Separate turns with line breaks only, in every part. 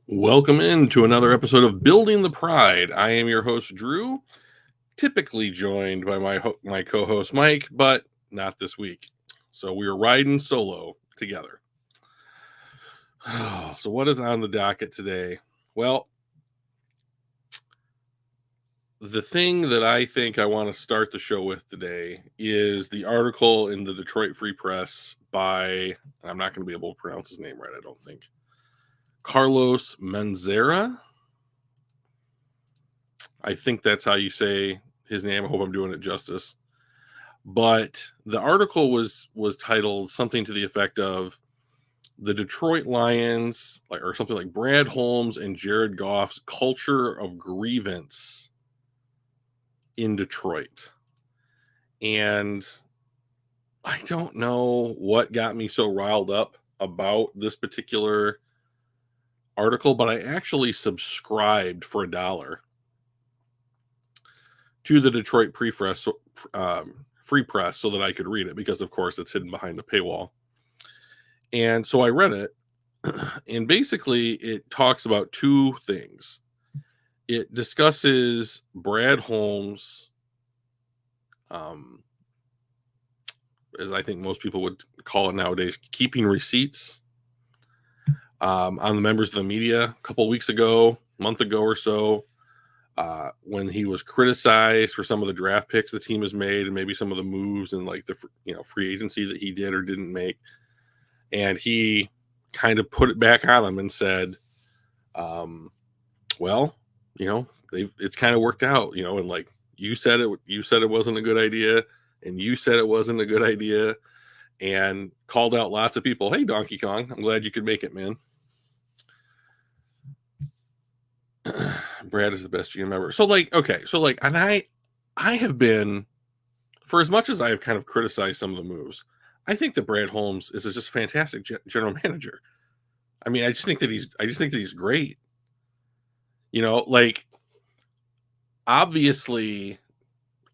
Welcome into another episode of Building the Pride. I am your host, Drew, typically joined by my co-host Mike, but not this week. So we are riding solo together. So what is on the docket today? Well, the thing that I think I want to start the show with today is the article in the Detroit Free Press by, I'm not going to be able to pronounce his name right, I don't think, Carlos Menzera. I think that's how you say his name. I hope I'm doing it justice. But the article was titled something to the effect of the Detroit Lions, or something like Brad Holmes and Jared Goff's culture of grievance in Detroit. And I don't know what got me so riled up about this particular article, but I actually subscribed for $1 to the Detroit Free Press so that I could read it because, of course, it's hidden behind a paywall. And so I read it, and basically it talks about two things. It discusses Brad Holmes, as I think most people would call it nowadays, keeping receipts on the members of the media a couple of weeks ago, a month ago or so, when he was criticized for some of the draft picks the team has made and maybe some of the moves and like the free agency that he did or didn't make. And he kind of put it back on him and said, well, it's kind of worked out, and like you said it wasn't a good idea, and you said it wasn't a good idea, and called out lots of people. Hey, Donkey Kong, I'm glad you could make it, man. Brad is the best GM ever. So and I have been, for as much as I have kind of criticized some of the moves, I think that Brad Holmes is just a fantastic general manager. I mean, I just think that he's great. Like obviously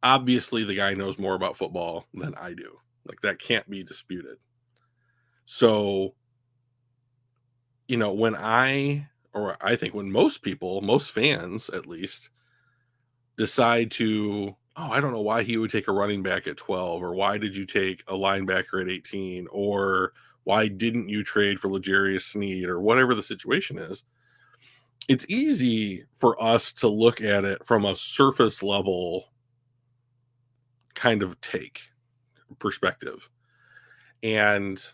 the guy knows more about football than I do. Like that can't be disputed. So, when I think when most people, most fans at least, decide to, oh, I don't know why he would take a running back at 12, or why did you take a linebacker at 18, or why didn't you trade for L'Jarius Sneed, or whatever the situation is. It's easy for us to look at it from a surface level kind of perspective. And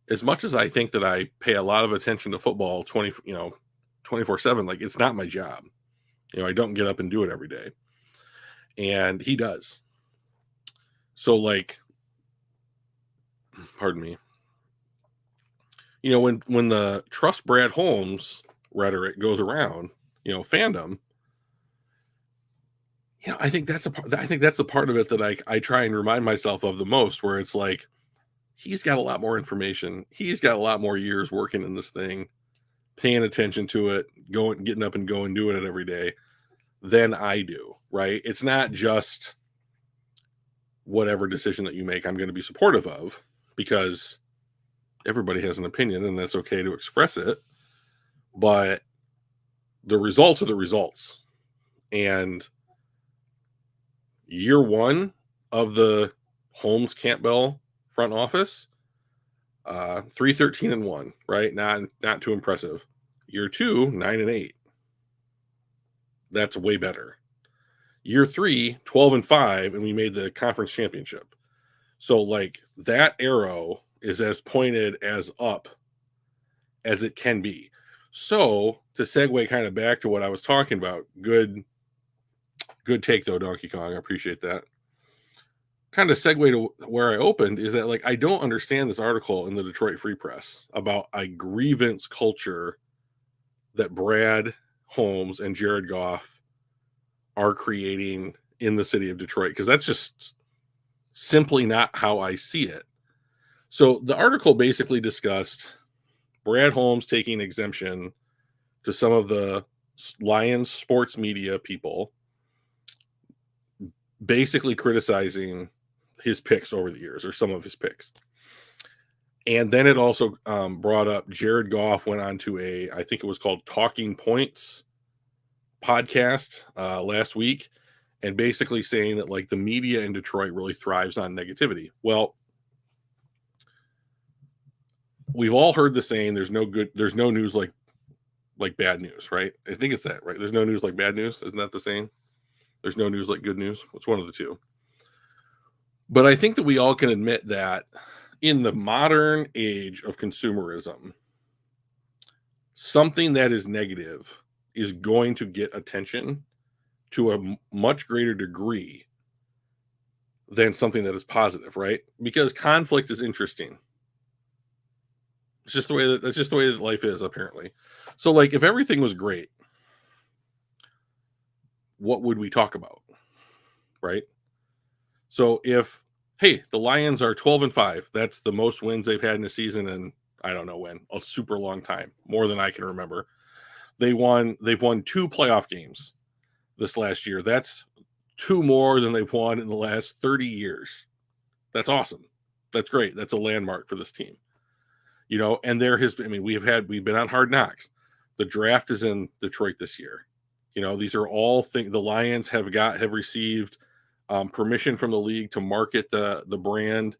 as much as I think that I pay a lot of attention to football 24/7, like it's not my job. I don't get up and do it every day. And he does. So like, pardon me. When the trust Brad Holmes rhetoric goes around, fandom, I think that's the part of it that I try and remind myself of the most, where it's like, he's got a lot more information. He's got a lot more years working in this thing, paying attention to it, getting up and going, doing it every day than I do, right? It's not just whatever decision that you make, I'm going to be supportive of, because everybody has an opinion and that's okay to express it. But the results are the results. And year one of the Holmes Campbell front office, 3-13-1, right? Not too impressive. Year two, 9-8. That's way better. Year three, 12-5, and we made the conference championship. So like that arrow is as pointed as up as it can be. So to segue kind of back to what I was talking about, good take though, Donkey Kong. I appreciate that. Kind of segue to where I opened is that, like, I don't understand this article in the Detroit Free Press about a grievance culture that Brad Holmes and Jared Goff are creating in the city of Detroit, because that's just simply not how I see it. So the article basically discussed Brad Holmes taking exemption to some of the Lions sports media people, basically criticizing his picks over the years, or some of his picks. And then it also brought up Jared Goff went on to I think it was called Talking Points podcast last week, and basically saying that like the media in Detroit really thrives on negativity. Well, we've all heard the saying, there's no news like bad news, right? I think it's that, right? There's no news like bad news. Isn't that the saying? There's no news like good news. It's one of the two. But I think that we all can admit that in the modern age of consumerism, something that is negative is going to get attention to a much greater degree than something that is positive, right? Because conflict is interesting. It's just the way that's just the way that life is, apparently. So, like, if everything was great, what would we talk about, right? So, if hey, the Lions are 12-5, that's the most wins they've had in a season, and I don't know when, a super long time, more than I can remember. They've won 2 playoff games this last year. That's 2 more than they've won in the last 30 years. That's awesome. That's great. That's a landmark for this team. And there has been, I mean, we've been on Hard Knocks. The draft is in Detroit this year. These are all things the Lions have received permission from the league to market the brand.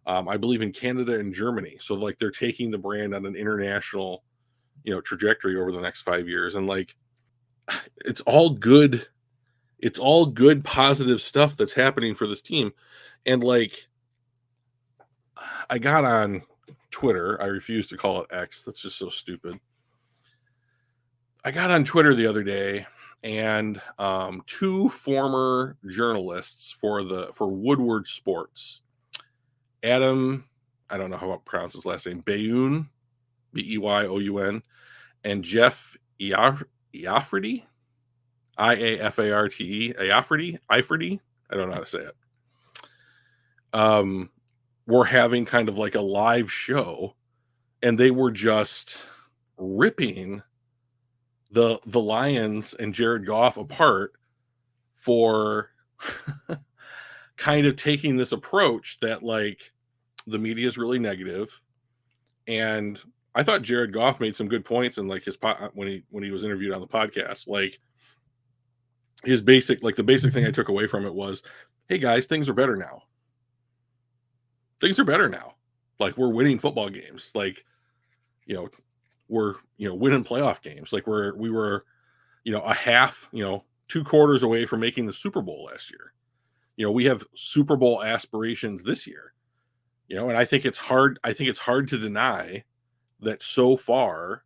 I believe in Canada and Germany. So like they're taking the brand on an international, trajectory over the next 5 years. And like, it's all good. It's all good, positive stuff that's happening for this team. And like, I got on Twitter. I refuse to call it X. That's just so stupid. I got on Twitter the other day, and 2 former journalists for Woodward Sports, Adam, I don't know how to pronounce his last name, Bayoun, Beyoun, and Jeff Iafrate, Iafarte, Iafrate, I don't know how to say it. Were having kind of like a live show, and they were just ripping the Lions and Jared Goff apart for kind of taking this approach that like the media is really negative. And I thought Jared Goff made some good points in like his when he was interviewed on the podcast. Like the basic thing I took away from it was, hey guys, things are better now. Things are better now. Like we're winning football games. Like, we're, winning playoff games. Like we were, a half, 2 quarters away from making the Super Bowl last year. We have Super Bowl aspirations this year. And I think it's hard to deny that so far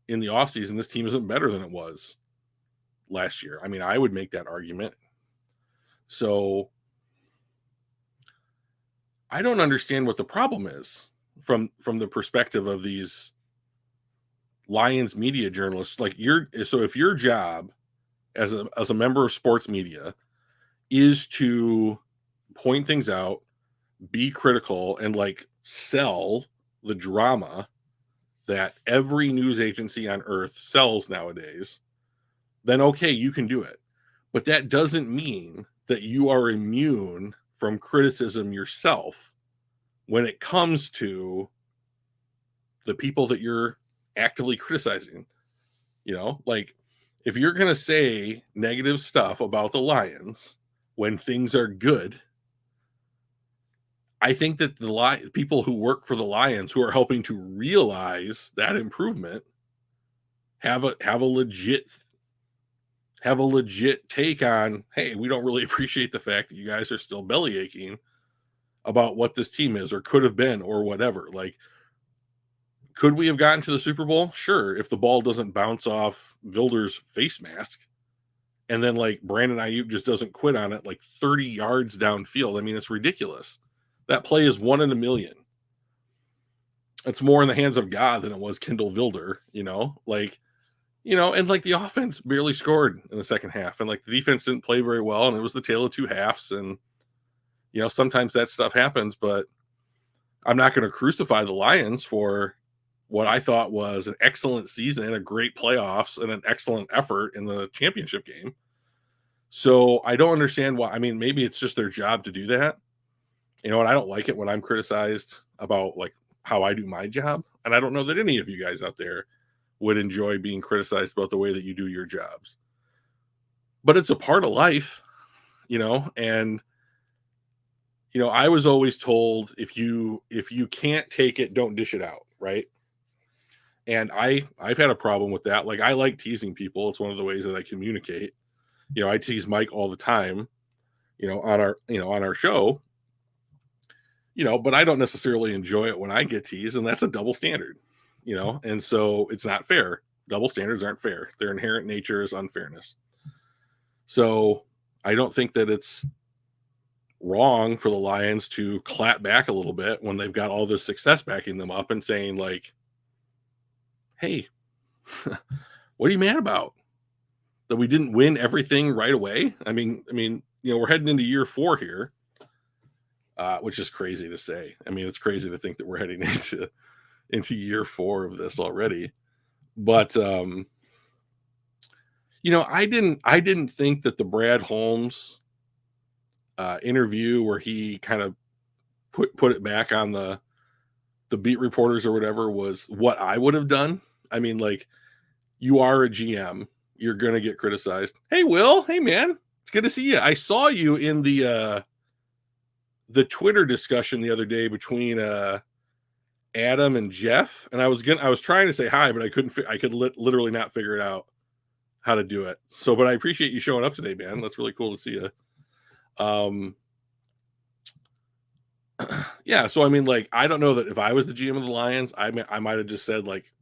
in the offseason, this team isn't better than it was last year. I mean, I would make that argument. So I don't understand what the problem is from the perspective of these Lions media journalists. Like so if your job as a member of sports media is to point things out, be critical, and like sell the drama that every news agency on earth sells nowadays, then okay, you can do it. But that doesn't mean that you are immune from criticism yourself when it comes to the people that you're actively criticizing. Like if you're going to say negative stuff about the Lions when things are good, I think that the people who work for the Lions who are helping to realize that improvement have a legit take on, hey, we don't really appreciate the fact that you guys are still belly aching about what this team is or could have been or whatever. Like, could we have gotten to the Super Bowl? Sure, if the ball doesn't bounce off Vilder's face mask and then like Brandon Ayuk just doesn't quit on it like 30 yards downfield. I mean, it's ridiculous. That play is 1 in a million. It's more in the hands of God than it was Kendall Vilder, like, and like the offense barely scored in the second half, and like the defense didn't play very well, and it was the tale of 2 halves. And sometimes that stuff happens, but I'm not going to crucify the Lions for what I thought was an excellent season, a great playoffs, and an excellent effort in the championship game. So I don't understand why. I mean, maybe it's just their job to do that. And I don't like it when I'm criticized about like how I do my job. And I don't know that any of you guys out there would enjoy being criticized about the way that you do your jobs. But it's a part of life, and I was always told if you can't take it, don't dish it out, right? And I've had a problem with that. Like I like teasing people. It's one of the ways that I communicate. I tease Mike all the time, on our show, but I don't necessarily enjoy it when I get teased, and that's a double standard, and so it's not fair. Double standards aren't fair. Their inherent nature is unfairness. So I don't think that it's wrong for the Lions to clap back a little bit when they've got all this success backing them up and saying, like, hey, what are you mad about? That we didn't win everything right away? I mean, we're heading into year 4 here, which is crazy to say. I mean, it's crazy to think that we're heading into year 4 of this already. But I didn't think that the Brad Holmes interview where he kind of put it back on the beat reporters or whatever was what I would have done. I mean, like, you are a GM, you're gonna get criticized. Hey, Will, hey man, it's good to see you. I saw you in the Twitter discussion the other day between Adam and Jeff, and I was trying to say hi, but I couldn't. I could literally not figure it out how to do it. So, but I appreciate you showing up today, man. That's really cool to see you. Yeah. So I mean, like, I don't know that if I was the GM of the Lions, I might have just said, like,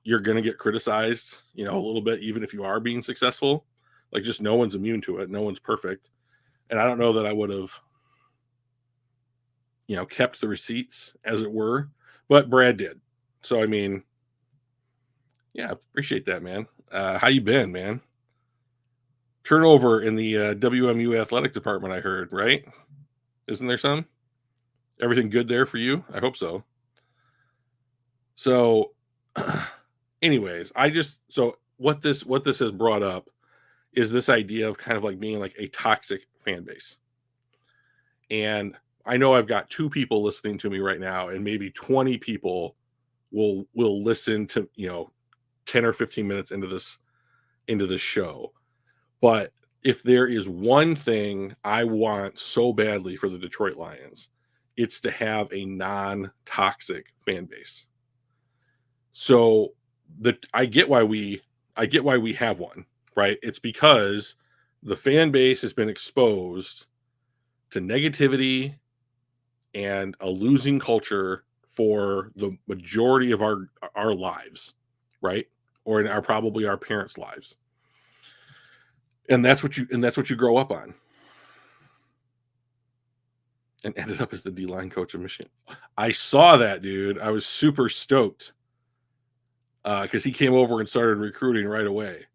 you're gonna get criticized, a little bit, even if you are being successful. Like, just no one's immune to it. No one's perfect, and I don't know that I would have, kept the receipts, as it were. But Brad did. So I mean, yeah, appreciate that, man. How you been, man? Turnover in the WMU athletic department, I heard, right? Isn't there some? Everything good there for you? I hope so. So, anyways, so what this has brought up is this idea of kind of like being like a toxic fan base. And I know I've got 2 people listening to me right now, and maybe 20 people will listen to 10 or 15 minutes into this show. But if there is one thing I want so badly for the Detroit Lions, it's to have a non-toxic fan base. So I get why we have one, right? It's because the fan base has been exposed to negativity and a losing culture for the majority of our lives, right? Or in probably our parents' lives. And that's what you grow up on. And ended up as the D-line coach of Michigan. I saw that, dude. I was super stoked because he came over and started recruiting right away.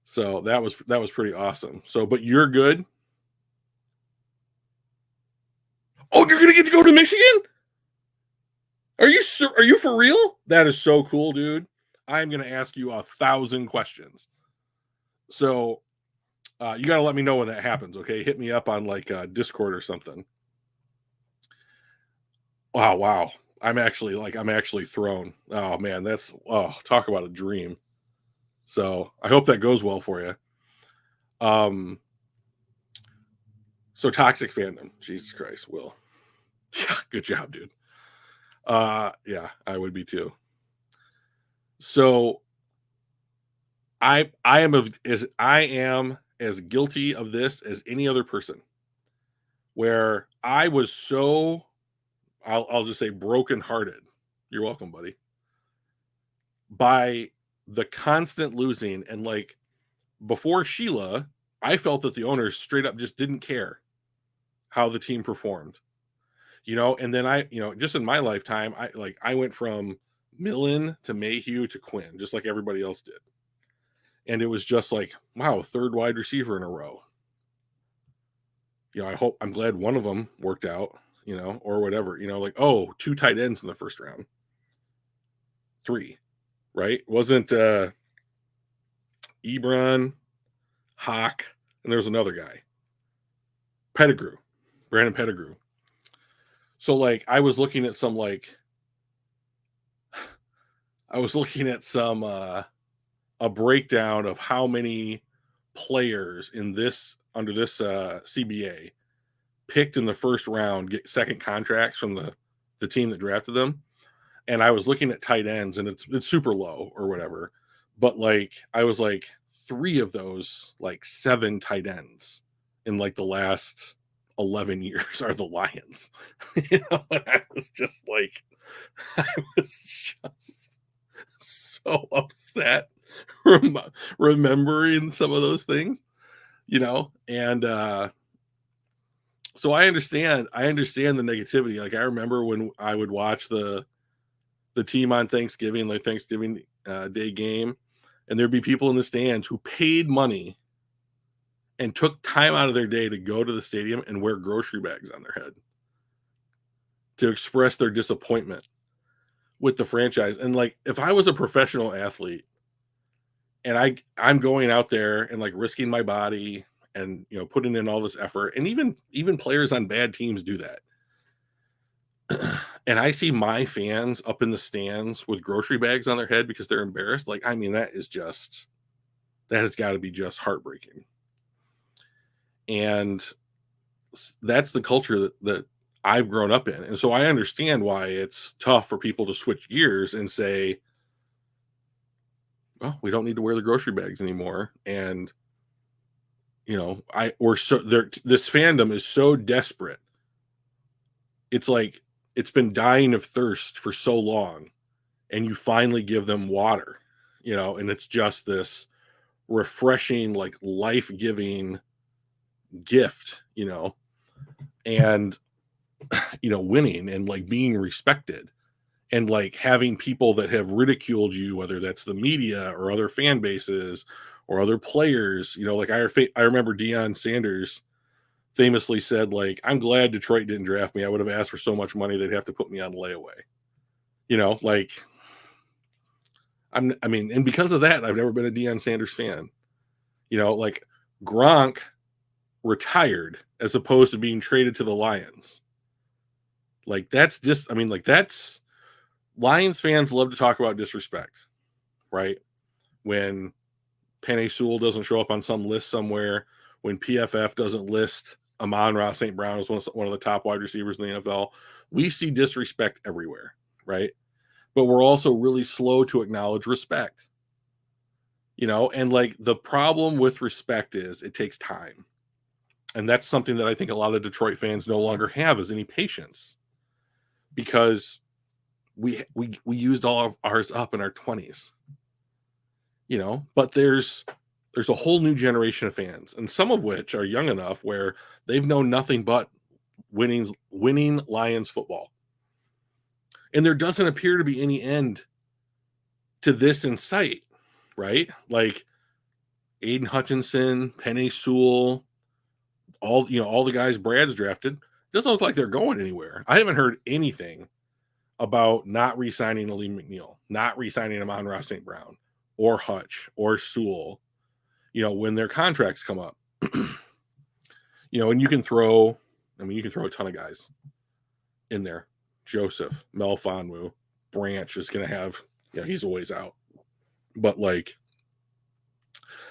So that was pretty awesome. So, but you're good. Oh, you're gonna get to go to Michigan? Are you for real? That is so cool, dude. I'm gonna ask you 1,000 questions. So you gotta let me know when that happens, okay? Hit me up on like Discord or something. Wow. I'm actually thrown. Oh man, talk about a dream. So I hope that goes well for you. So toxic fandom. Jesus Christ, Will. Yeah, good job, dude. Yeah, I would be too. So I am as guilty of this as any other person. Where I was so, I'll just say, brokenhearted. You're welcome, buddy. By the constant losing, and like before Sheila, I felt that the owners straight up just didn't care how the team performed. And then just in my lifetime, I went from Millen to Mayhew to Quinn, just like everybody else did. And it was just like, wow, 3rd wide receiver in a row. I'm glad one of them worked out, or whatever, like, 2 tight ends in the first round. 3, right? Wasn't Ebron, Hawk, and there's another guy. Pettigrew, Brandon Pettigrew. So like I was looking at some like I was looking at some a breakdown of how many players in this under this CBA picked in the first round get second contracts from the team that drafted them. And I was looking at tight ends, and it's super low or whatever. But like I was like, three of those, like seven tight ends in like the last 11 years are the Lions. And I was just like, I was just so upset rem- remembering some of those things. And so I understand the negativity. Like I remember when I would watch the team on Thanksgiving, like Thanksgiving Day game, and there'd be people in the stands who paid money and took time out of their day to go to the stadium and wear grocery bags on their head to express their disappointment with the franchise. And like, if I was a professional athlete and I'm going out there and like risking my body and putting in all this effort, and even players on bad teams do that, and I see my fans up in the stands with grocery bags on their head because they're embarrassed, like, I mean, that has got to be just heartbreaking. And that's the culture that I've grown up in. And so I understand why it's tough for people to switch gears and say, well, we don't need to wear the grocery bags anymore. And this fandom is so desperate. It's like it's been dying of thirst for so long, and you finally give them water, and it's just this refreshing, like life-giving gift, and winning and like being respected, and like having people that have ridiculed you, whether that's the media or other fan bases or other players, like I remember Deion Sanders famously said, like, I'm glad Detroit didn't draft me. I would have asked for so much money they'd have to put me on layaway. Like and because of that, I've never been a Deion Sanders fan. Like Gronk retired as opposed to being traded to the Lions. Like that's just, like that's Lions fans love to talk about disrespect, right? When Penei Sewell doesn't show up on some list somewhere, when PFF doesn't list Amon-Ra St. Brown as one of the top wide receivers in the NFL, we see disrespect everywhere, right? But we're also really slow to acknowledge respect, and like the problem with respect is it takes time. And that's something that I think a lot of Detroit fans no longer have, is any patience, because we used all of ours up in our 20s, but there's a whole new generation of fans, and some of which are young enough where they've known nothing but winning Lions football. And there doesn't appear to be any end to this in sight, right? Like Aiden Hutchinson, Penei Sewell, all the guys Brad's drafted, doesn't look like they're going anywhere. I haven't heard anything about not re-signing Aleem McNeil, not re-signing Amon-Ra St. Brown, or Hutch, or Sewell, when their contracts come up. And you can throw a ton of guys in there. Joseph, Melfonwu, Branch is going to have, he's a ways out. But like,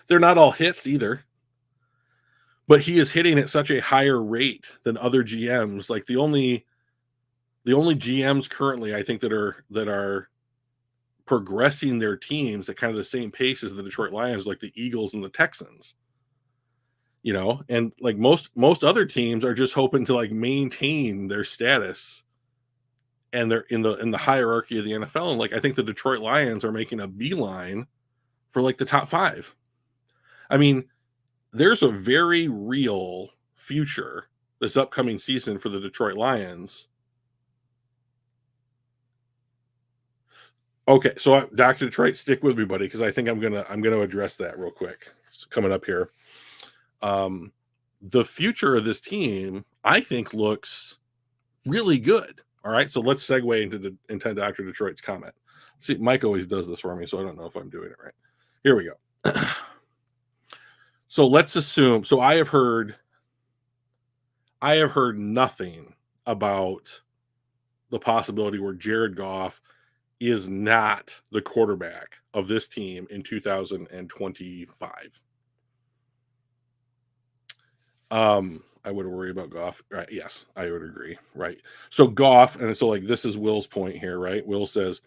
they're not all hits either. But he is hitting at such a higher rate than other GMs. Like the only GMs currently, I think, that are progressing their teams at kind of the same pace as the Detroit Lions, like the Eagles and the Texans. And like most other teams are just hoping to like maintain their status, and they're in the hierarchy of the NFL. And like, I think the Detroit Lions are making a beeline for like the top 5. I mean, there's a very real future this upcoming season for the Detroit Lions. Okay, so Dr. Detroit, stick with me, buddy, because I think I'm gonna address that real quick. It's coming up here. The future of this team, I think, looks really good. All right, so let's segue into Dr. Detroit's comment. See, Mike always does this for me, so I don't know if I'm doing it right. Here we go. So let's assume. So I have heard nothing about the possibility where Jared Goff is not the quarterback of this team in 2025. I would worry about Goff. Right? Yes, I would agree. Right. So Goff, and so like this is Will's point here, right? Will says,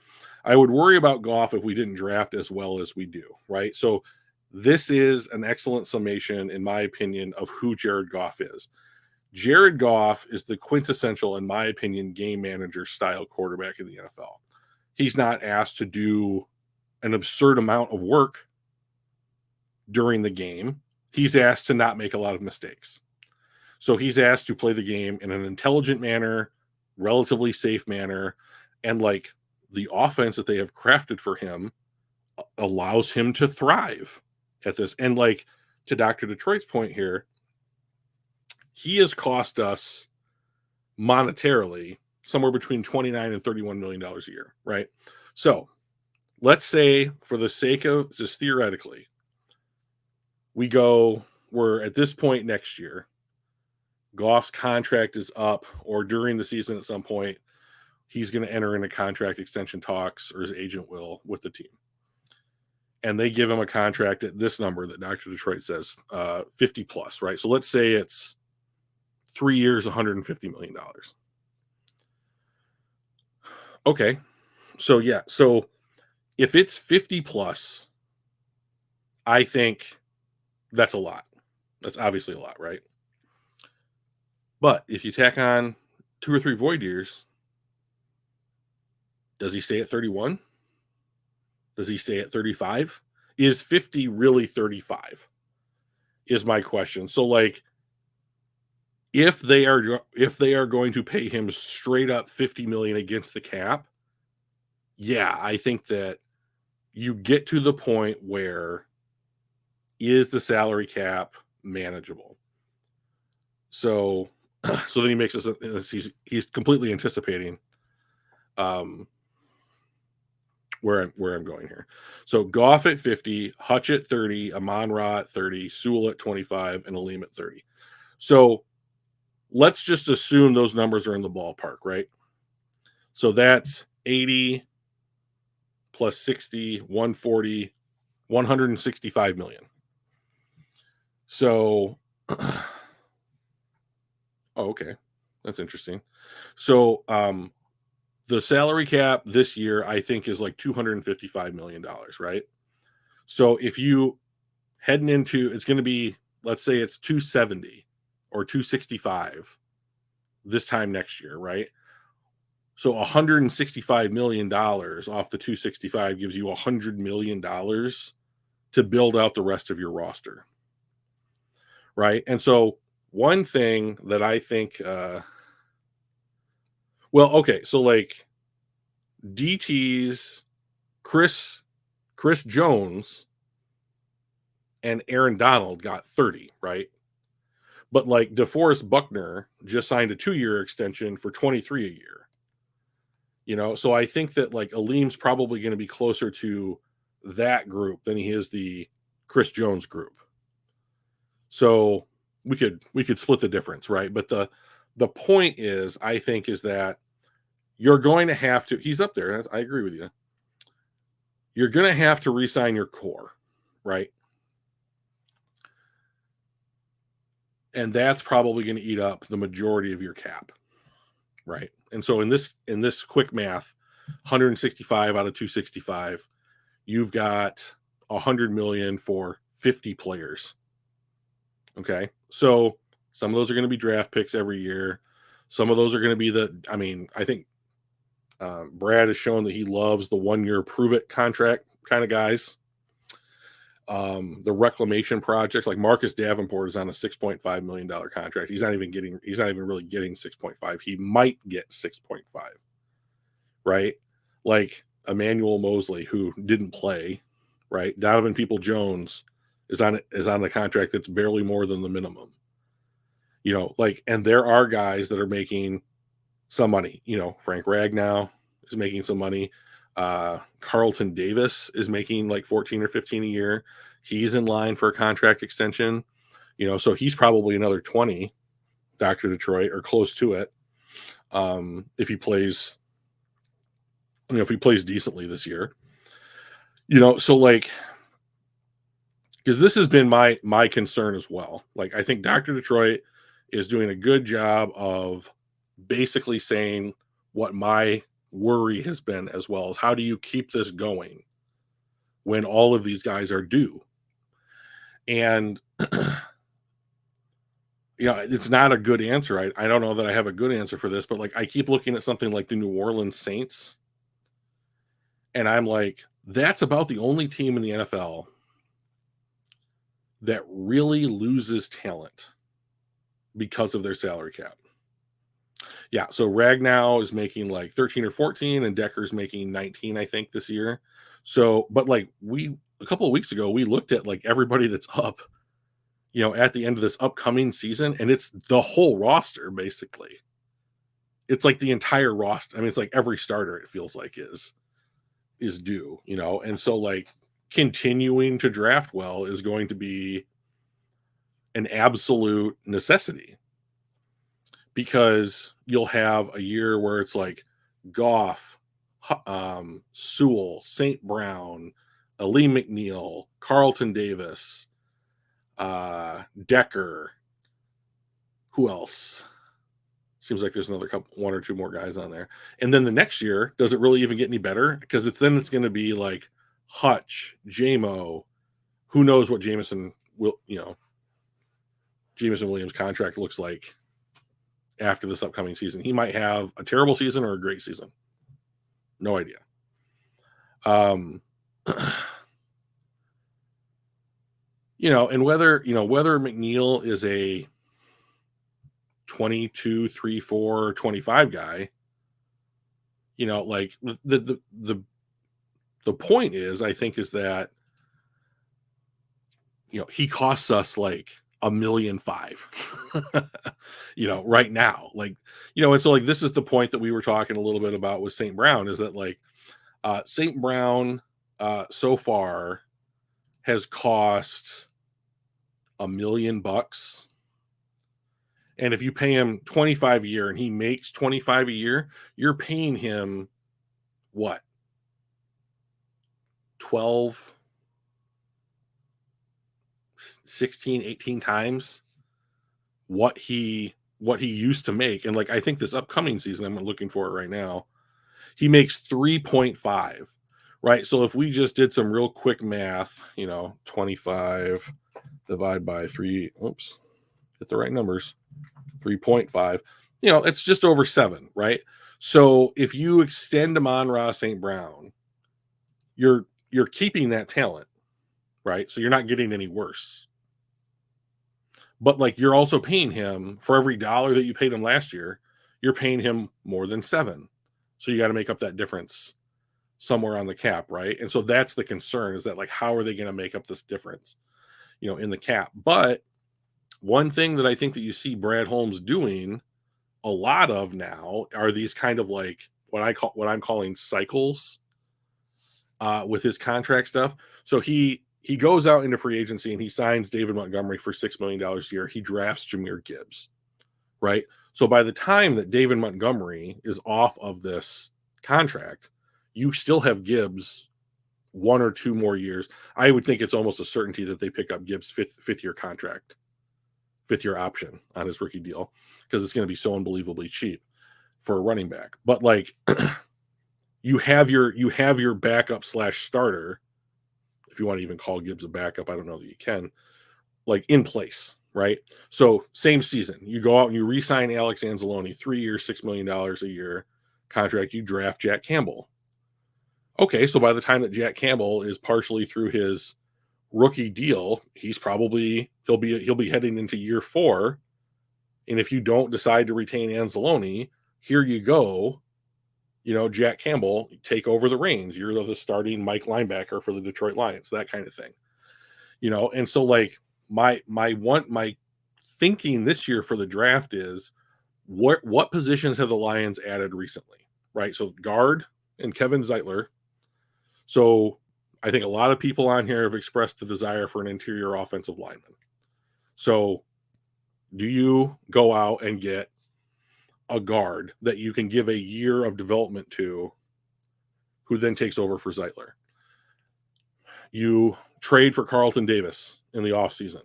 I would worry about Goff if we didn't draft as well as we do, right? So this is an excellent summation, in my opinion, of who Jared Goff is. Jared Goff is the quintessential, in my opinion, game manager style quarterback in the NFL. He's not asked to do an absurd amount of work during the game. He's asked to not make a lot of mistakes. So he's asked to play the game in an intelligent manner, relatively safe manner, and like the offense that they have crafted for him allows him to thrive at this. And like to Dr. Detroit's point here, he has cost us monetarily somewhere between 29 and 31 million dollars a year, right? So let's say, for the sake of just theoretically, we're at this point next year, Goff's contract is up, or during the season at some point, he's going to enter into contract extension talks, or his agent will, with the team. And they give him a contract at this number that Dr. Detroit says, 50 plus, right? So let's say it's 3 years, $150 million. Okay. So yeah. So if it's 50 plus, I think that's a lot. That's obviously a lot, right? But if you tack on 2 or 3 void years, does he stay at 31? Does he stay at 35? Is 50 really 35? Is my question. So like if they are going to pay him straight up 50 million against the cap, yeah, I think that you get to the point where is the salary cap manageable? So so then he makes this, he's completely anticipating where I'm going here. So Goff at 50, Hutch at 30, Amon-Ra at 30, Sewell at 25, and Aleem at 30. So let's just assume those numbers are in the ballpark, right? So that's 80 plus 60, 140, 165 million. So, oh, okay. That's interesting. So, the salary cap this year, I think, is like $255 million, right? So if you heading into, it's going to be, let's say it's 270 or 265 this time next year, right? So $165 million off the 265 gives you $100 million to build out the rest of your roster, right? And so one thing that I think, well, okay, so like DT's Chris Jones and Aaron Donald got 30, right? But like DeForest Buckner just signed a 2-year extension for 23 a year. You know, so I think that like Aleem's probably going to be closer to that group than he is the Chris Jones group. So we could split the difference, right? But the point is, I think, is that you're going to have to, he's up there. I agree with you. You're going to have to re-sign your core, right? And that's probably going to eat up the majority of your cap, right? And so in this quick math, 165 out of 265, you've got 100 million for 50 players. Okay, so some of those are going to be draft picks every year. Some of those are going to be I think Brad has shown that he loves the 1-year prove it contract kind of guys. The reclamation projects, like Marcus Davenport is on a $6.5 million contract. He's not even really getting 6.5. He might get 6.5, right? Like Emmanuel Mosley, who didn't play, right? Donovan People-Jones is on a contract that's barely more than the minimum. You know, like, and there are guys that are making some money. You know, Frank Ragnow is making some money. Carlton Davis is making like 14 or 15 a year. He's in line for a contract extension. You know, so he's probably another 20, Dr. Detroit, or close to it. If he plays if he plays decently this year. So like, because this has been my concern as well. Like, I think Dr. Detroit is doing a good job of basically saying what my worry has been, as well as how do you keep this going when all of these guys are due. And it's not a good answer. I don't know that I have a good answer for this, but like, I keep looking at something like the New Orleans Saints, and I'm like, that's about the only team in the NFL that really loses talent because of their salary cap. Yeah, so Ragnow is making like 13 or 14, and Decker's making 19, I think, this year. So, but like, a couple of weeks ago, we looked at like everybody that's up, at the end of this upcoming season, and it's the whole roster basically. It's like the entire roster. I mean, it's like every starter, it feels like, is due, and so like, continuing to draft well is going to be an absolute necessity, because you'll have a year where it's like Goff, Sewell, St. Brown, Ali McNeil, Carlton Davis, Decker. Who else? Seems like there's another one or two more guys on there. And then the next year, does it really even get any better? Because it's going to be like Hutch, JMO. Who knows what Jameson Williams' contract looks like after this upcoming season. He might have a terrible season or a great season. No idea. And whether McNeil is a 22, 3, 4, 25 guy, like, the point is, I think, is that, he costs us like $1.5 million, right now. Like, and so like, this is the point that we were talking a little bit about with St. Brown, is that like, St. Brown so far has cost $1 million. And if you pay him 25 a year and he makes 25 a year, you're paying him what? 12, 16, 18 times what he used to make. And like, I think this upcoming season, I'm looking for it right now, he makes 3.5, right? So if we just did some real quick math, 25 divided by 3, oops, get the right numbers, 3.5, it's just over 7, right? So if you extend Amon-Ra St. Brown, you're keeping that talent, right? So you're not getting any worse. But like, you're also paying him, for every dollar that you paid him last year, you're paying him more than 7. So you got to make up that difference somewhere on the cap, right? And so that's the concern, is that like, how are they going to make up this difference, in the cap? But one thing that I think that you see Brad Holmes doing a lot of now are these kind of like what I'm calling cycles with his contract stuff. So he goes out into free agency and he signs David Montgomery for $6 million a year. He drafts Jahmyr Gibbs, right? So by the time that David Montgomery is off of this contract, you still have Gibbs 1 or 2 more years. I would think it's almost a certainty that they pick up Gibbs' fifth year contract, 5th-year option on his rookie deal, because it's going to be so unbelievably cheap for a running back. But like, you have your backup / starter, if you want to even call Gibbs a backup. I don't know that you can, like, in place, right? So same season, you go out and you re-sign Alex Anzalone, 3 years, $6 million a year contract. You draft Jack Campbell. Okay, so by the time that Jack Campbell is partially through his rookie deal, he'll be heading into year 4. And if you don't decide to retain Anzalone, here you go, Jack Campbell, take over the reins. You're the starting Mike linebacker for the Detroit Lions, that kind of thing. And so like, my thinking this year for the draft is, what positions have the Lions added recently, right? So guard and Kevin Zeitler. So I think a lot of people on here have expressed the desire for an interior offensive lineman. So do you go out and get a guard that you can give a year of development to who then takes over for Zeitler. You trade for Carlton Davis in the offseason.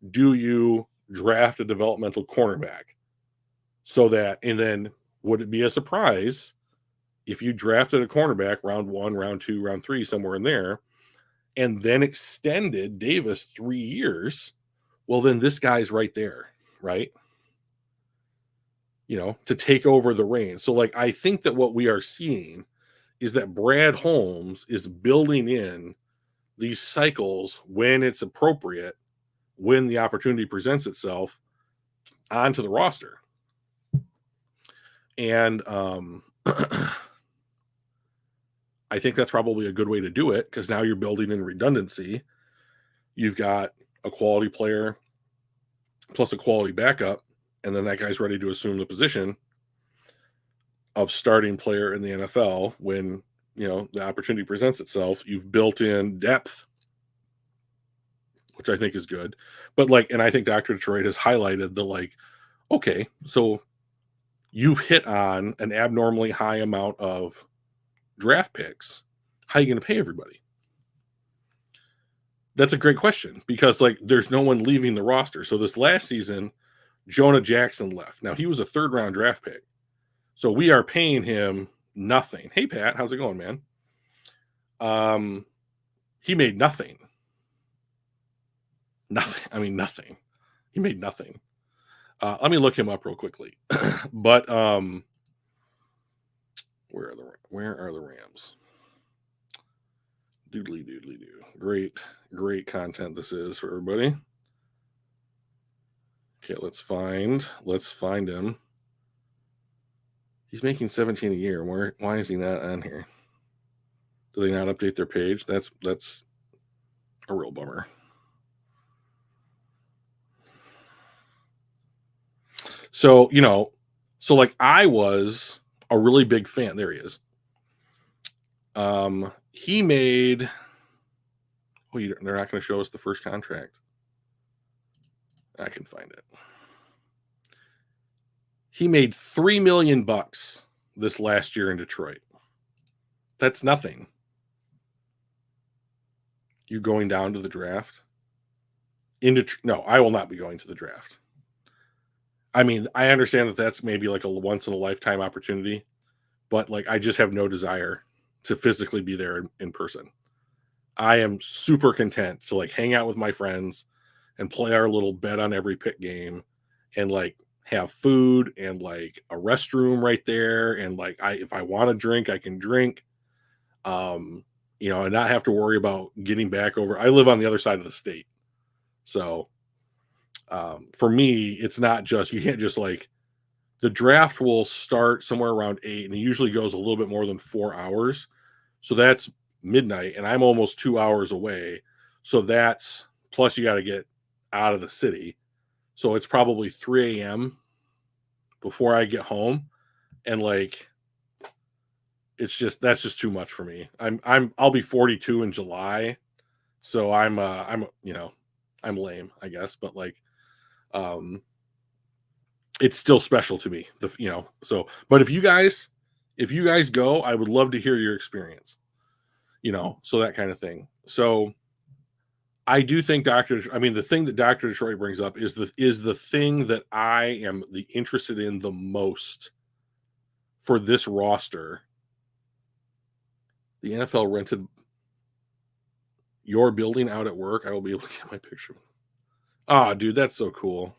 Do you draft a developmental cornerback so that, and then would it be a surprise if you drafted a cornerback round 1, round 2, round 3, somewhere in there, and then extended Davis 3 years? Well, then this guy's right there, right? To take over the reins. So, like, I think that what we are seeing is that Brad Holmes is building in these cycles when it's appropriate, when the opportunity presents itself, onto the roster. And I think that's probably a good way to do it, because now you're building in redundancy. You've got a quality player plus a quality backup, and then that guy's ready to assume the position of starting player in the NFL when, the opportunity presents itself. You've built in depth, which I think is good. But and I think Dr. Detroit has highlighted the okay, so you've hit on an abnormally high amount of draft picks. How are you going to pay everybody? That's a great question, because there's no one leaving the roster. So this last season, Jonah Jackson left. Now, he was a 3rd round draft pick. So we are paying him nothing. Hey, Pat, how's it going, man? He made nothing. Nothing. I mean, nothing. He made nothing. Let me look him up real quickly. But where are the Rams? Doodly doodly doo. Great content this is for everybody. Okay, let's find him. He's making 17 a year. Why is he not on here? Do they not update their page? That's a real bummer. So, I was a really big fan. There he is. He made, they're not going to show us the first contract. I can find it. He made $3 million this last year in Detroit. That's nothing. You going down to the draft? No, I will not be going to the draft. I mean, I understand that that's maybe like a once in a lifetime opportunity, but I just have no desire to physically be there in person. I am super content to hang out with my friends and play our little bet on every pick game, and have food and a restroom right there. And if I want to drink, I can drink, and not have to worry about getting back over. I live on the other side of the state. So, for me, it's not just, you can't just the draft will start somewhere around 8, and it usually goes a little bit more than 4 hours. So that's midnight, and I'm almost 2 hours away. So that's, plus you got to get out of the city. So it's probably 3 a.m. before I get home. And that's just too much for me. I'll be 42 in July. So I'm lame, I guess, but it's still special to me. But if you guys go, I would love to hear your experience, so that kind of thing. So I do think the thing that Dr. Detroit brings up is the thing that I am interested in the most for this roster. The NFL rented your building out at work. I will be able to get my picture. Ah, dude, that's so cool.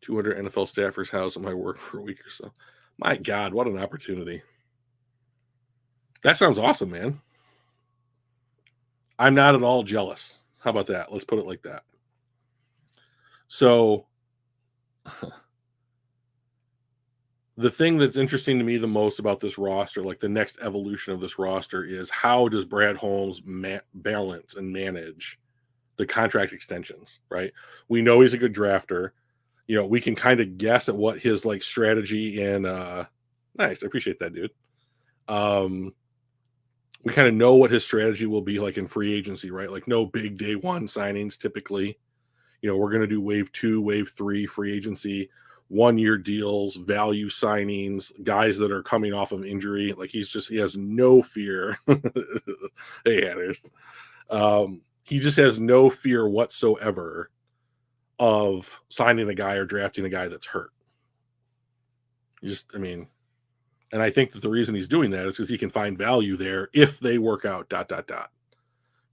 200 NFL staffers housed at my work for a week or so. My God, what an opportunity. That sounds awesome, man. I'm not at all jealous. How about that? Let's put it like that. So the thing that's interesting to me the most about this roster, the next evolution of this roster, is how does Brad Holmes balance and manage the contract extensions, right? We know he's a good drafter. We can kind of guess at what his strategy and nice. I appreciate that, dude. We kind of know what his strategy will be in free agency, right? No big day one signings typically. We're going to do wave 2, wave 3 free agency. 1-year deals, value signings, guys that are coming off of injury. Like he has no fear. Hey, Hatters. He just has no fear whatsoever of signing a guy or drafting a guy that's hurt. And I think that the reason he's doing that is because he can find value there if they work out, ...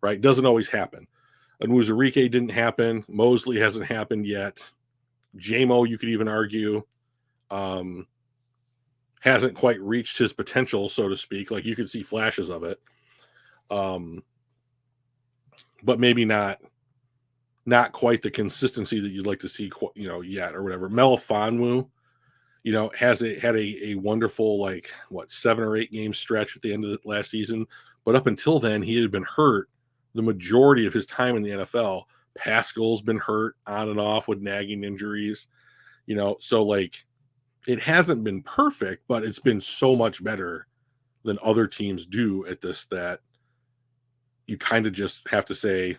Right? Doesn't always happen. And Wuzurike didn't happen. Mosley hasn't happened yet. JMO, you could even argue, hasn't quite reached his potential, so to speak. Like you could see flashes of it. But maybe not quite the consistency that you'd like to see, yet or whatever. Melifonwu, had a wonderful 7 or 8 game stretch at the end of the last season, but up until then he had been hurt the majority of his time in the NFL. Pascal's been hurt on and off with nagging injuries, so it hasn't been perfect, but it's been so much better than other teams do at this that you kind of just have to say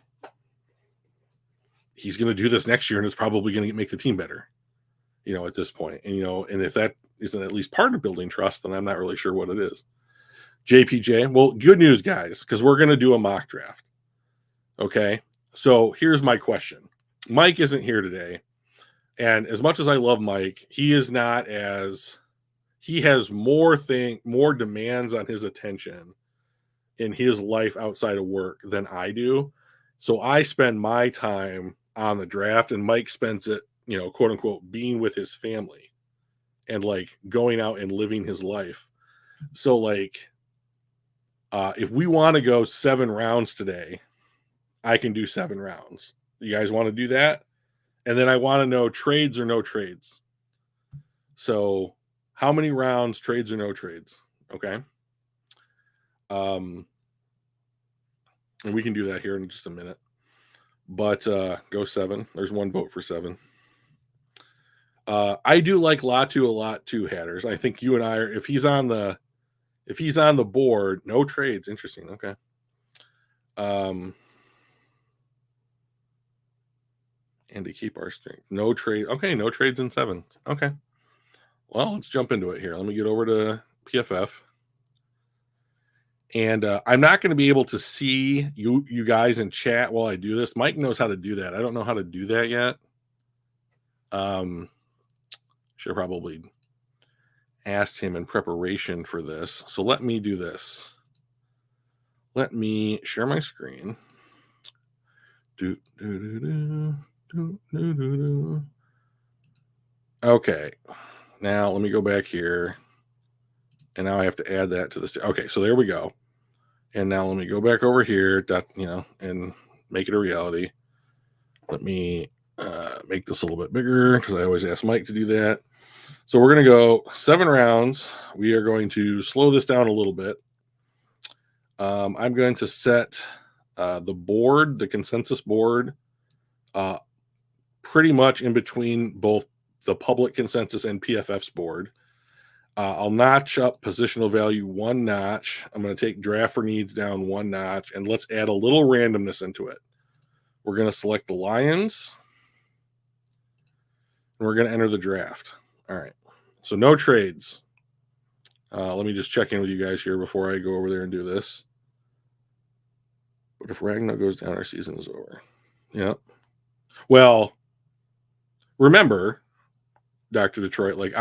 he's going to do this next year and it's probably going to make the team better, at this point. And, and if that isn't at least part of building trust, then I'm not really sure what it is. JPJ, well, good news, guys, because we're going to do a mock draft. Okay. So here's my question. Mike isn't here today. And as much as I love Mike, he has more demands on his attention in his life outside of work than I do. So I spend my time on the draft and Mike spends it, quote unquote, being with his family and going out and living his life. So if we want to go 7 rounds today, I can do 7 rounds. You guys want to do that? And then I want to know trades or no trades. So how many rounds, trades or no trades? Okay. And we can do that here in just a minute. But go 7. There's 1 vote for 7. I do like Latu a lot too, Hatters. I think you and I are, if he's on the board, no trades. Interesting. Okay. And to keep our strength. No trade. Okay, no trades in 7. Okay. Well, let's jump into it here. Let me get over to PFF. And I'm not going to be able to see you guys in chat while I do this. Mike knows how to do that. I don't know how to do that yet. Should probably asked him in preparation for this. So let me do this. Let me share my screen. Okay. Now let me go back here. And now I have to add that to this. Okay, so there we go. And now let me go back over here, and make it a reality. Let me make this a little bit bigger because I always ask Mike to do that. So we're going to go 7 rounds. We are going to slow this down a little bit. I'm going to set the consensus board, pretty much in between both the public consensus and PFF's board. I'll notch up positional value 1 notch. I'm going to take draft for needs down 1 notch, and let's add a little randomness into it. We're going to select the Lions, and we're going to enter the draft. All right. So no trades. Let me just check in with you guys here before I go over there and do this. But if Ragnar goes down, our season is over. Yep. Well, remember, Dr. Detroit,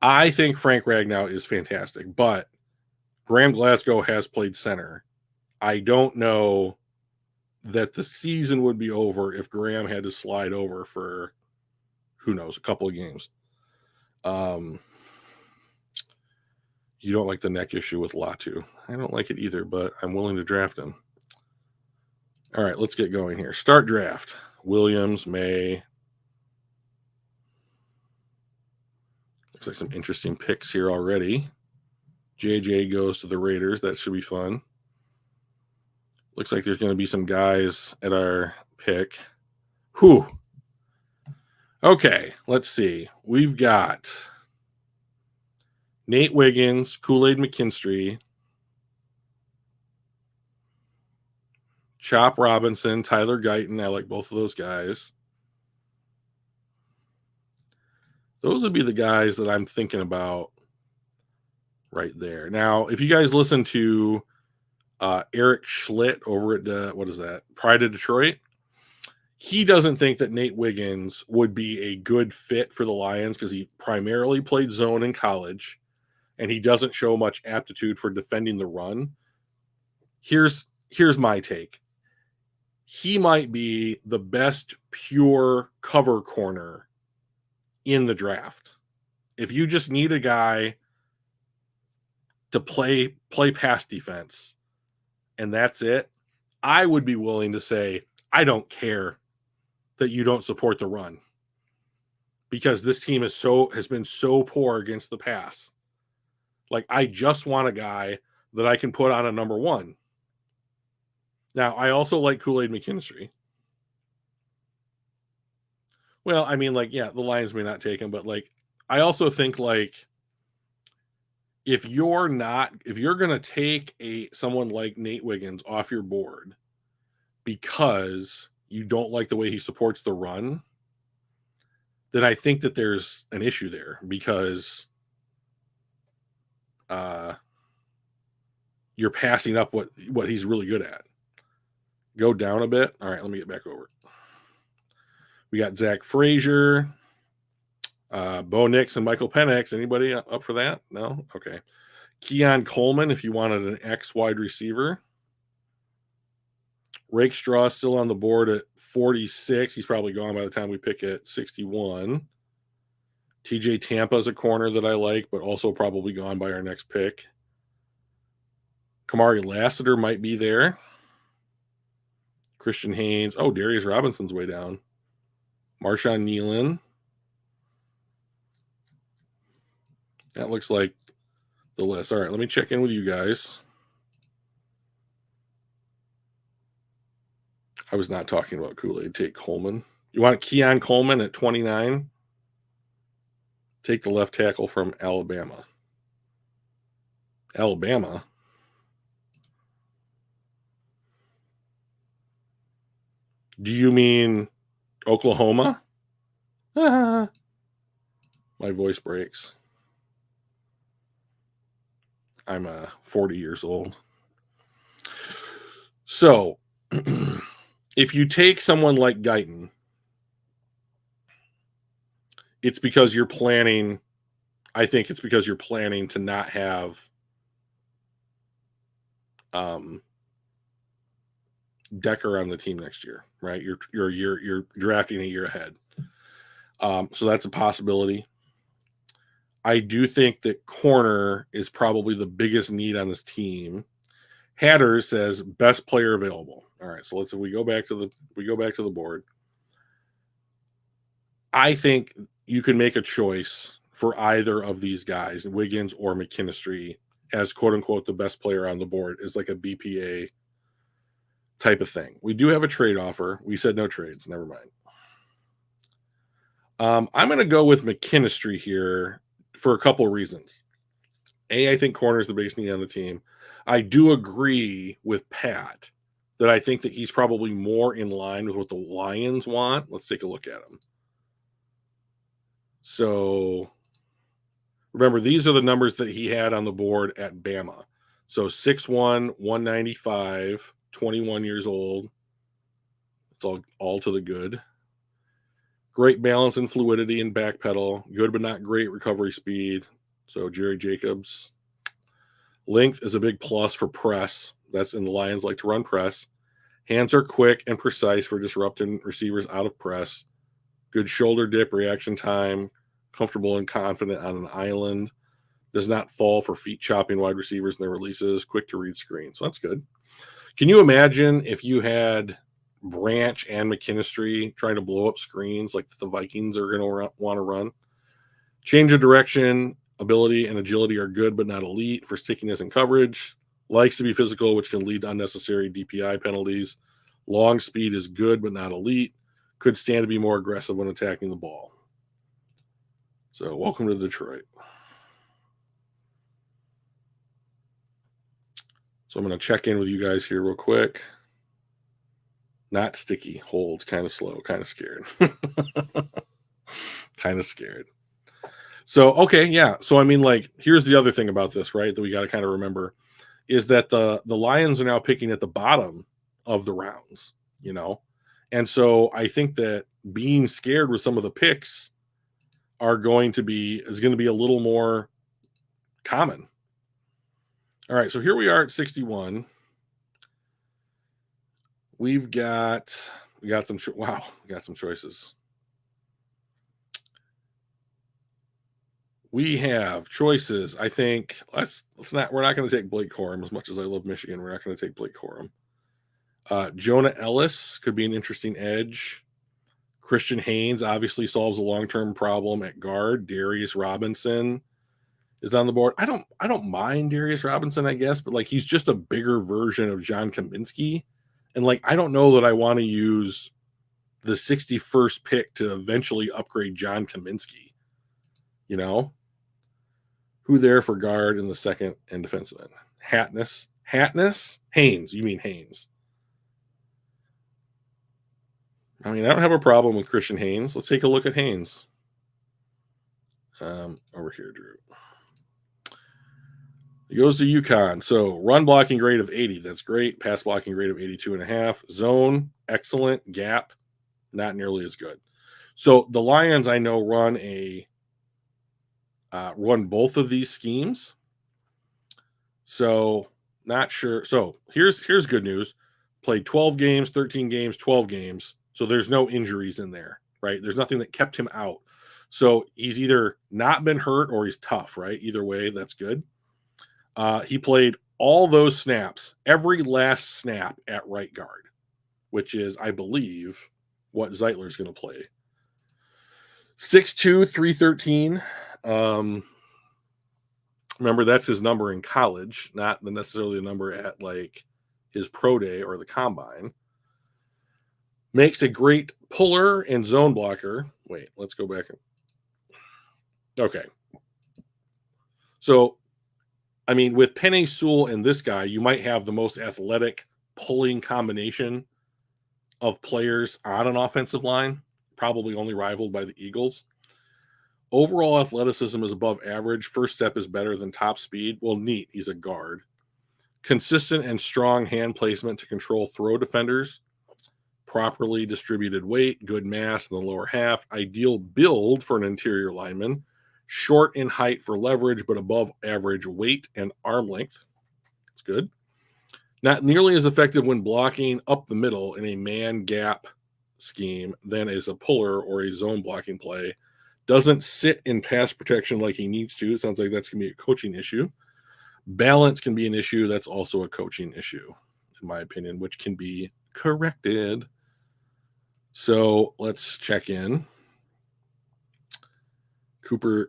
I think Frank Ragnow is fantastic, but Graham Glasgow has played center. I don't know that the season would be over if Graham had to slide over for, who knows, a couple of games. You don't like the neck issue with Latu. I don't like it either, but I'm willing to draft him. All right, let's get going here. Start draft. Williams, May. Looks like some interesting picks here already. JJ goes to the Raiders. That should be fun. Looks like there's going to be some guys at our pick. Whew. Okay, let's see. We've got Nate Wiggins, Kool-Aid McKinstry, Chop Robinson, Tyler Guyton. I like both of those guys. Those would be the guys that I'm thinking about right there. Now, if you guys listen to Eric Schlitt over at what is that? Pride of Detroit. He doesn't think that Nate Wiggins would be a good fit for the Lions because he primarily played zone in college and he doesn't show much aptitude for defending the run. Here's my take. He might be the best pure cover corner in the draft. If you just need a guy to play pass defense and that's it, I would be willing to say, I don't care that you don't support the run because this team has been so poor against the pass. Like, I just want a guy that I can put on a number one. Now, I also like Kool-Aid McKinstry. Well, I mean, like, yeah, the Lions may not take him, but like, I also think like if you're going to take someone like Nate Wiggins off your board because you don't like the way he supports the run, then I think that there's an issue there because you're passing up what he's really good at. Go down a bit. All right, let me get back over. We got Zach Frazier, Bo Nix, and Michael Penix. Anybody up for that? No? Okay. Keon Coleman, if you wanted an X wide receiver. Rakestraw still on the board at 46. He's probably gone by the time we pick at 61. TJ Tampa is a corner that I like, but also probably gone by our next pick. Kamari Lassiter might be there. Christian Haynes. Oh, Darius Robinson's way down. Marshawn Nealon. That looks like the list. All right, let me check in with you guys. I was not talking about Kool-Aid. Take Coleman. You want Keon Coleman at 29? Take the left tackle from Alabama. Alabama? Do you mean Oklahoma? My voice breaks. I'm 40 years old. So, if you take someone like Guyton, it's because you're planning. I think it's because you're planning to not have Decker on the team next year, right? You're drafting a year ahead. So that's a possibility. I do think that corner is probably the biggest need on this team. Hatters says best player available. All right, so we go back to the board. I think you can make a choice for either of these guys, Wiggins or McKinstry, as quote unquote the best player on the board is like a BPA type of thing. We do have a trade offer. We said no trades. Never mind. I'm going to go with McKinstry here for a couple of reasons. I think corner is the biggest need on the team. I do agree with Pat that I think that he's probably more in line with what the Lions want. Let's take a look at him. So remember, these are the numbers that he had on the board at Bama. So 6'1", 195, 21 years old. It's all to the good. Great balance and fluidity in back pedal. Good but not great recovery speed. So Jerry Jacobs. Length is a big plus for press. That's in the Lions like to run press. Hands are quick and precise for disrupting receivers out of press. Good shoulder dip reaction time. Comfortable and confident on an island. Does not fall for feet chopping wide receivers in their releases. Quick to read screens. So that's good. Can you imagine if you had Branch and McKinstry trying to blow up screens like the Vikings are going to want to run? Change of direction, ability, and agility are good but not elite for stickiness and coverage. Likes to be physical, which can lead to unnecessary DPI penalties. Long speed is good but not elite. Could stand to be more aggressive when attacking the ball. So welcome to Detroit. So I'm going to check in with you guys here real quick. Not sticky. Holds kind of slow. Kind of scared. Kind of scared. So, okay, yeah. So, I mean, like, here's the other thing about this, right? That we got to kind of remember is that the Lions are now picking at the bottom of the rounds, you know, and so I think that being scared with some of the picks is going to be a little more common. All right, so here we are at 61. We've got we got some wow, we got some choices. We have choices. I think let's not we're not going to take Blake Corum as much as I love Michigan. We're not going to take Blake Corum. Jonah Ellis could be an interesting edge. Christian Haynes obviously solves a long-term problem at guard. Darius Robinson is on the board. I don't mind Darius Robinson, I guess, but like he's just a bigger version of John Kaminsky. And like I don't know that I want to use the 61st pick to eventually upgrade John Kaminsky, you know? Who there for guard in the second and defenseman? Hatness? Haynes. You mean Haynes. I mean, I don't have a problem with Christian Haynes. Let's take a look at Haynes. Over here, Drew. He goes to UConn. So run blocking grade of 80. That's great. Pass blocking grade of 82.5. Zone, excellent. Gap, not nearly as good. So the Lions, I know, run both of these schemes. So not sure. So here's good news. Played 12 games, 13 games, 12 games. So there's no injuries in there, right? There's nothing that kept him out. So he's either not been hurt or he's tough, right? Either way, that's good. He played all those snaps, every last snap at right guard, which is, I believe, what Zeitler's going to play. 6'2", 313. Remember, that's his number in college, not necessarily the number at like his pro day or the combine. Makes a great puller and zone blocker. Wait, let's go back. Okay. So, I mean, with Penei Sewell and this guy, you might have the most athletic pulling combination of players on an offensive line, probably only rivaled by the Eagles. Overall athleticism is above average. First step is better than top speed. Well, neat. He's a guard. Consistent and strong hand placement to control throw defenders. Properly distributed weight, good mass in the lower half. Ideal build for an interior lineman. Short in height for leverage, but above average weight and arm length. It's good. Not nearly as effective when blocking up the middle in a man gap scheme than as a puller or a zone blocking play. Doesn't sit in pass protection like he needs to. It sounds like that's going to be a coaching issue. Balance can be an issue. That's also a coaching issue, in my opinion, which can be corrected. So let's check in. Cooper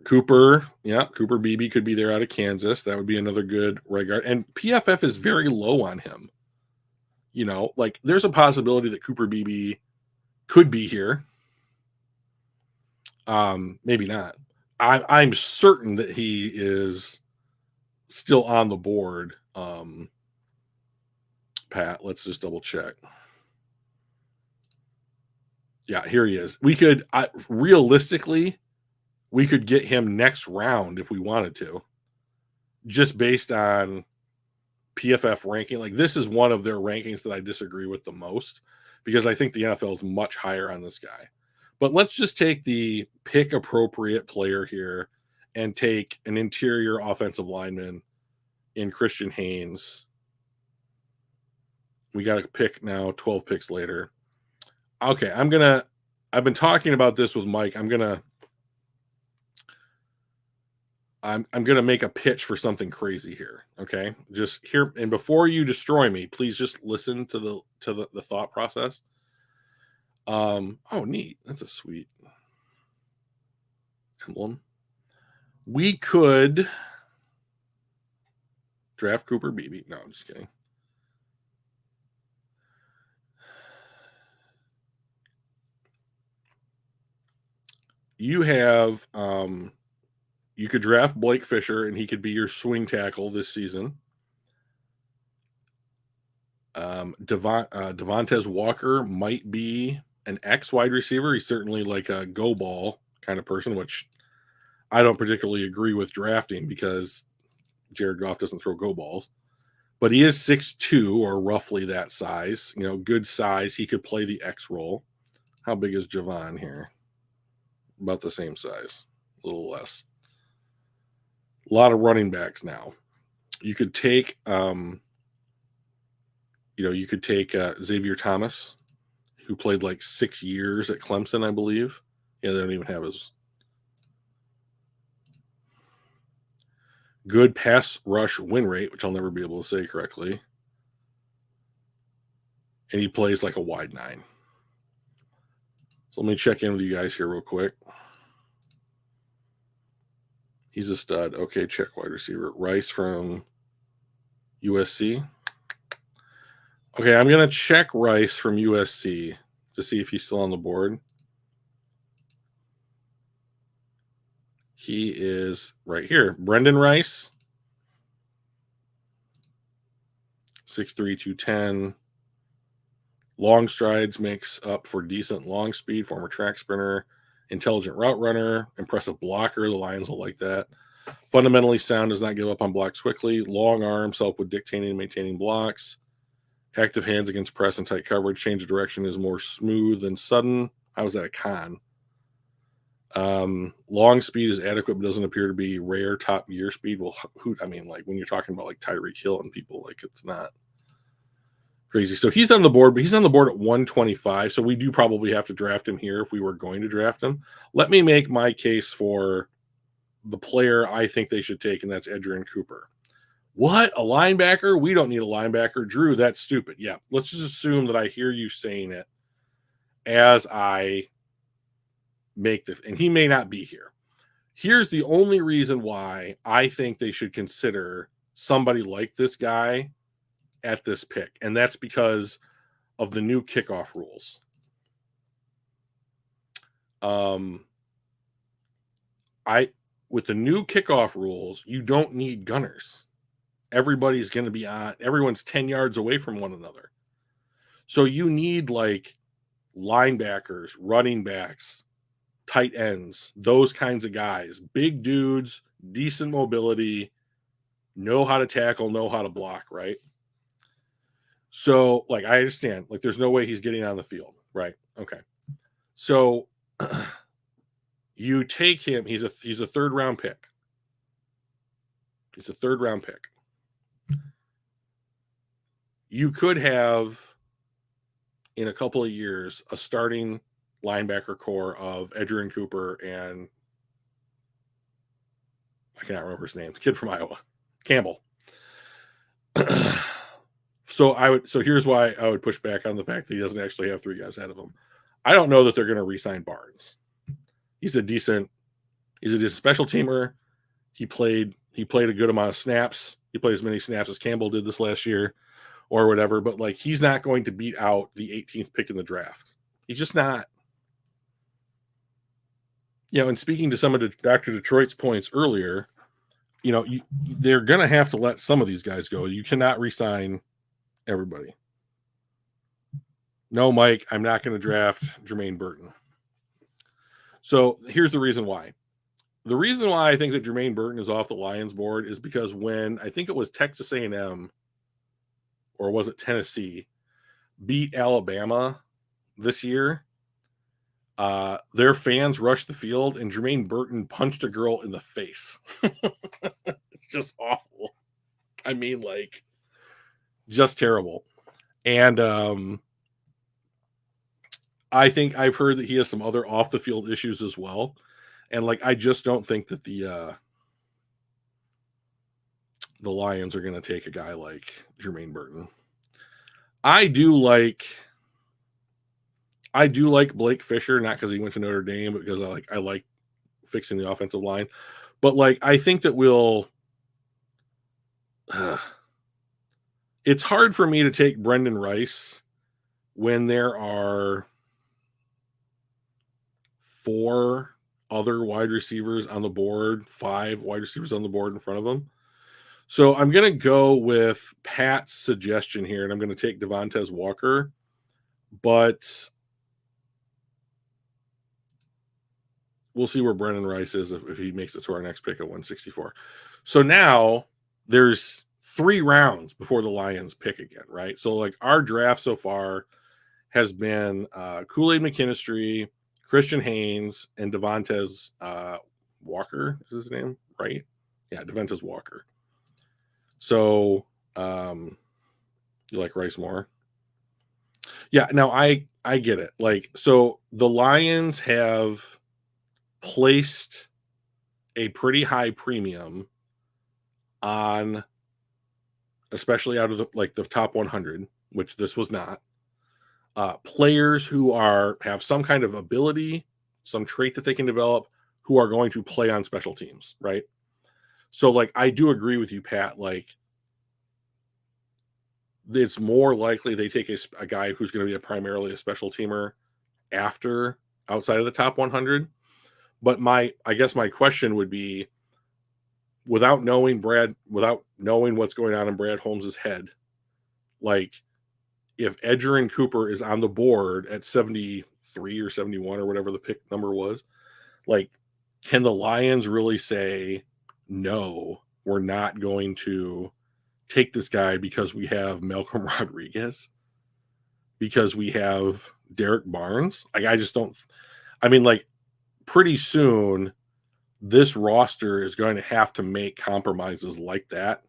Beebe could be there out of Kansas. That would be another good right guard. And PFF is very low on him. You know, like there's a possibility that Cooper Beebe could be here. Maybe not. I'm certain that he is still on the board. Pat, let's just double check. Yeah, here he is. We could realistically, we could get him next round if we wanted to, just based on PFF ranking. Like this is one of their rankings that I disagree with the most because I think the NFL is much higher on this guy. But let's just take the pick appropriate player here and take an interior offensive lineman in Christian Haynes. We got a pick now, 12 picks later. Okay, I've been talking about this with Mike. I'm gonna make a pitch for something crazy here. Okay, just here, and before you destroy me, please just listen to the thought process. Oh, neat. That's a sweet emblem. We could draft Cooper Beebe. No, I'm just kidding. You have you could draft Blake Fisher and he could be your swing tackle this season. Devontae Walker might be an X wide receiver. He's certainly like a go ball kind of person, which I don't particularly agree with drafting because Jared Goff doesn't throw go balls. But he is 6'2", or roughly that size. Good size. He could play the X role. How big is Javon here? About the same size, a little less. A lot of running backs now. You could take, Xavier Thomas, who played like 6 years at Clemson, I believe. Yeah, they don't even have his good pass rush win rate, which I'll never be able to say correctly. And he plays like a wide 9. So let me check in with you guys here real quick. He's a stud. Okay, check wide receiver. Rice from USC. Okay, I'm going to check Rice from USC to see if he's still on the board. He is right here. Brendan Rice. 6'3", 210. Long strides makes up for decent long speed. Former track sprinter. Intelligent route runner. Impressive blocker. The Lions will like that. Fundamentally sound, does not give up on blocks quickly. Long arms help with dictating and maintaining blocks. Active hands against press and tight coverage. Change of direction is more smooth and sudden. How is that a con? Long speed is adequate, but doesn't appear to be rare top gear speed. Well, like when you're talking about like Tyreek Hill and people, like it's not crazy. So he's on the board, but he's on the board at 125. So we do probably have to draft him here if we were going to draft him. Let me make my case for the player I think they should take, and that's Edgerrin Cooper. What? A linebacker? We don't need a linebacker. Drew, that's stupid. Yeah, let's just assume that I hear you saying it as I make this, and he may not be here. Here's the only reason why I think they should consider somebody like this guy at this pick, and that's because of the new kickoff rules. With the new kickoff rules, you don't need gunners. Everybody's going to be on. Everyone's 10 yards away from one another. So you need like linebackers, running backs, tight ends, those kinds of guys, big dudes, decent mobility, know how to tackle, know how to block, right? So, like, I understand, like, there's no way he's getting on the field, right? Okay. So you take him, he's a third round pick. He's a third round pick. You could have, in a couple of years, a starting linebacker core of Edgerrin Cooper and I cannot remember his name, the kid from Iowa, Campbell. So here's why I would push back on the fact that he doesn't actually have 3 guys ahead of him. I don't know that they're going to re-sign Barnes. He's a decent special teamer. He played a good amount of snaps. He played as many snaps as Campbell did this last year or whatever, but like he's not going to beat out the 18th pick in the draft. He's just not. And speaking to some of Dr. Detroit's points earlier, they're going to have to let some of these guys go. You cannot re-sign everybody. No, Mike, I'm not going to draft Jermaine Burton. So here's the reason why. The reason why I think that Jermaine Burton is off the Lions board is because when I think it was Texas A&M or was it Tennessee beat Alabama this year, their fans rushed the field and Jermaine Burton punched a girl in the face. It's just awful. I mean, like, just terrible. And I think I've heard that he has some other off the field issues as well. And like, I just don't think that the Lions are going to take a guy like Jermaine Burton. I do like Blake Fisher, not because he went to Notre Dame, but because I like fixing the offensive line. But like, I think that it's hard for me to take Brendan Rice when there are 4 other wide receivers on the board, 5 wide receivers on the board in front of him. So I'm going to go with Pat's suggestion here, and I'm going to take Devontae Walker. But we'll see where Brendan Rice is if he makes it to our next pick at 164. So now there's 3 rounds before the Lions pick again, right? So like our draft so far has been Kool-Aid McKinstry, Christian Haynes, and Devontae Walker is his name, right? Yeah, Devontae Walker. So you like Rice more? Yeah, now I get it. Like, so the Lions have placed a pretty high premium on, especially out of the top 100, which this was not, players who have some kind of ability, some trait that they can develop, who are going to play on special teams, right? So like I do agree with you, Pat. Like it's more likely they take a guy who's going to be primarily a special teamer after outside of the top 100. But I guess my question would be, without knowing what's going on in Brad Holmes's head, like if Edgerrin Cooper is on the board at 73 or 71 or whatever the pick number was, like, can the Lions really say, no, we're not going to take this guy because we have Malcolm Rodriguez, because we have Derek Barnes? Like, I just don't. I mean, like, pretty soon this roster is going to have to make compromises like that,